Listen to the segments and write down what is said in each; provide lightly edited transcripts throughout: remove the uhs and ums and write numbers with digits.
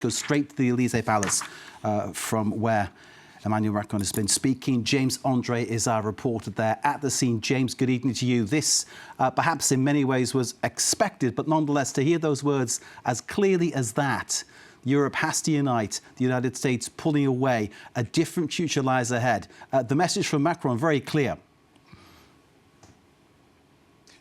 Go straight to the Élysée Palace from where Emmanuel Macron has been speaking. James Andre is our reporter there at the scene. James, good evening to you. This perhaps in many ways was expected, but nonetheless to hear those words as clearly as that, Europe has to unite, the United States pulling away, a different future lies ahead. The message from Macron, very clear.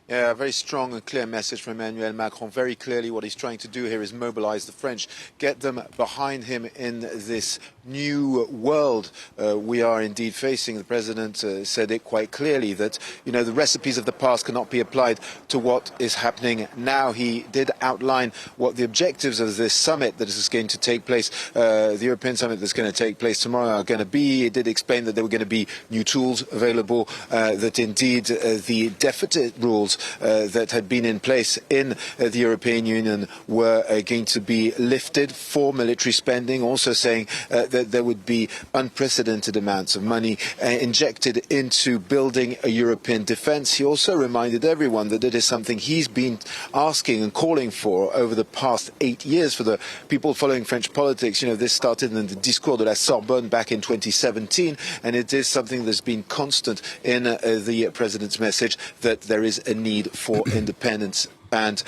Yeah, a very strong and clear message from Emmanuel Macron. Very clearly what he's trying to do here is mobilise the French, get them behind him in this new world we are indeed facing. The President said it quite clearly that, you know, the recipes of the past cannot be applied to what is happening now. He did outline what the objectives of this summit that is going to take place, the European summit that's going to take place tomorrow, are going to be. He did explain that there were going to be new tools available, that indeed the deficit rules that had been in place in the European Union were going to be lifted for military spending, also saying that there would be unprecedented amounts of money injected into building a European defence. He also reminded everyone that it is something he's been asking and calling for over the past 8 years. For the people following French politics, you know, this started in the Discours de la Sorbonne back in 2017, and it is something that's been constant in the President's message, that there is a need for independence and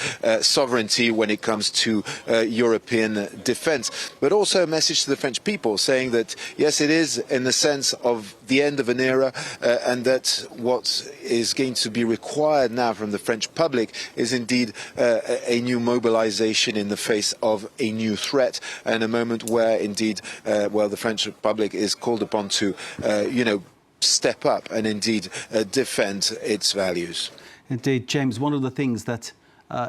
sovereignty when it comes to European defence. But also a message to the French people saying that, yes, it is in the sense of the end of an era, and that what is going to be required now from the French public is indeed a new mobilisation in the face of a new threat, and a moment where indeed, well, the French public is called upon to, you know, step up and indeed defend its values. Indeed, James, one of the things that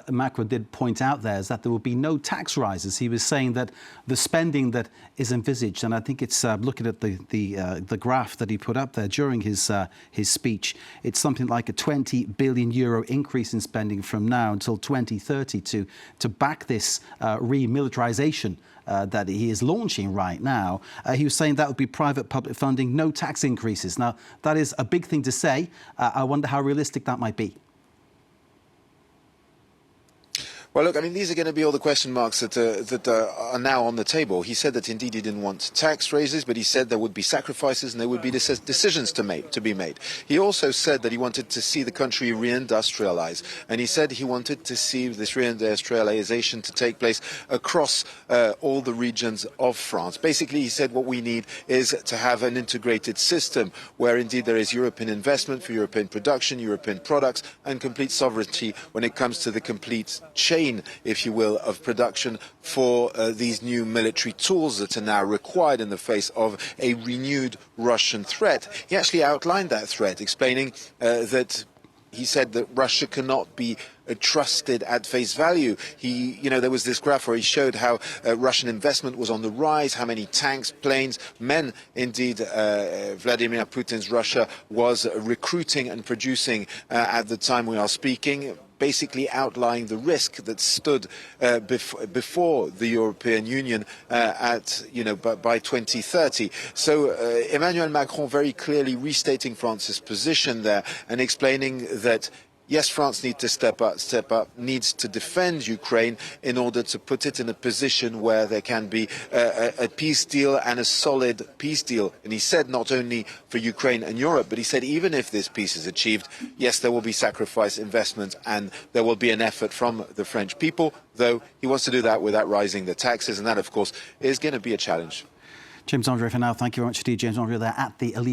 Macron did point out there is that there will be no tax rises. He was saying that the spending that is envisaged, and I think it's looking at the graph that he put up there during his speech, it's something like a 20 billion euro increase in spending from now until 2030 to back this remilitarization that he is launching right now. He was saying that would be private-public funding, no tax increases. Now, that is a big thing to say. I wonder how realistic that might be. Well, look, I mean, these are going to be all the question marks that are now on the table. He said that indeed he didn't want tax raises, but he said there would be sacrifices and there would be decisions to be made. He also said that he wanted to see the country reindustrialize, and he said he wanted to see this reindustrialization to take place across all the regions of France. Basically, he said what we need is to have an integrated system where indeed there is European investment for European production, European products, and complete sovereignty when it comes to the complete chain, if you will, of production for these new military tools that are now required in the face of a renewed Russian threat. He actually outlined that threat, explaining that he said that Russia cannot be trusted at face value. You know, there was this graph where he showed how Russian investment was on the rise, how many tanks, planes, men, indeed, Vladimir Putin's Russia was recruiting and producing at the time we are speaking, basically outlining the risk that stood before the European Union by 2030. So Emmanuel Macron very clearly restating France's position there and explaining that, yes, France needs to step up, needs to defend Ukraine in order to put it in a position where there can be a peace deal and a solid peace deal. And he said not only for Ukraine and Europe, but he said even if this peace is achieved, yes, there will be sacrifice, investment, and there will be an effort from the French people, though he wants to do that without rising the taxes, and that, of course, is going to be a challenge. James Andre for now. Thank you very much indeed, James Andre, there at the Élysée.